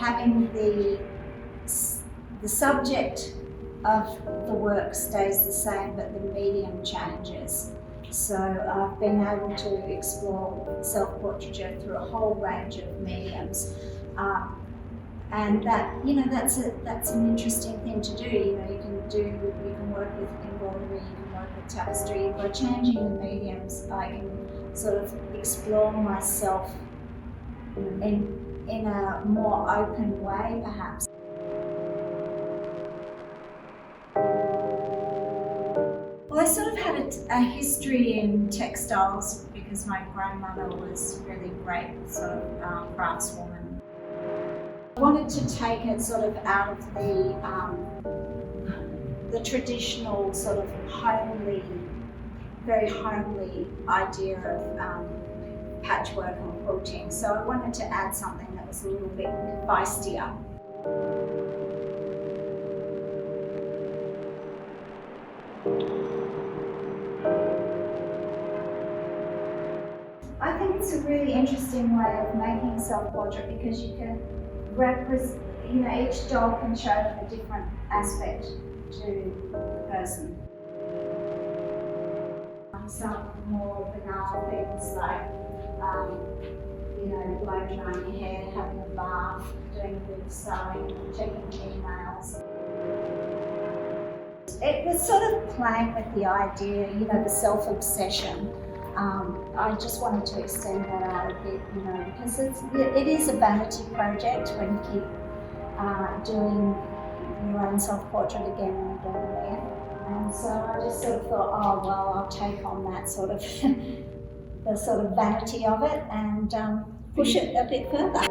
having the subject of the work stays the same, but the medium changes. So I've been able to explore self-portraiture through a whole range of mediums. And that, that's an interesting thing to do. You can work with embroidery, you can work with tapestry. By changing the mediums, I can sort of explore myself in a more open way, perhaps. Well, I sort of had a history in textiles because my grandmother was really great sort of craftswoman. I wanted to take it sort of out of the traditional sort of homely, very homely idea of patchwork and quilting. So I wanted to add something that was a little bit feistier. I think it's a really interesting way of making self-portrait because you can represent, each doll can show a different aspect to the person. Some more banal things like, blow drying your hair, having a bath, doing a bit of sewing, checking emails. It was sort of playing with the idea, the self-obsession. I just wanted to extend that out a bit, because it is a vanity project when you keep doing your own self-portrait again and again and again. And so I just sort of thought, oh well, I'll take on that sort of the sort of vanity of it and push it a bit further.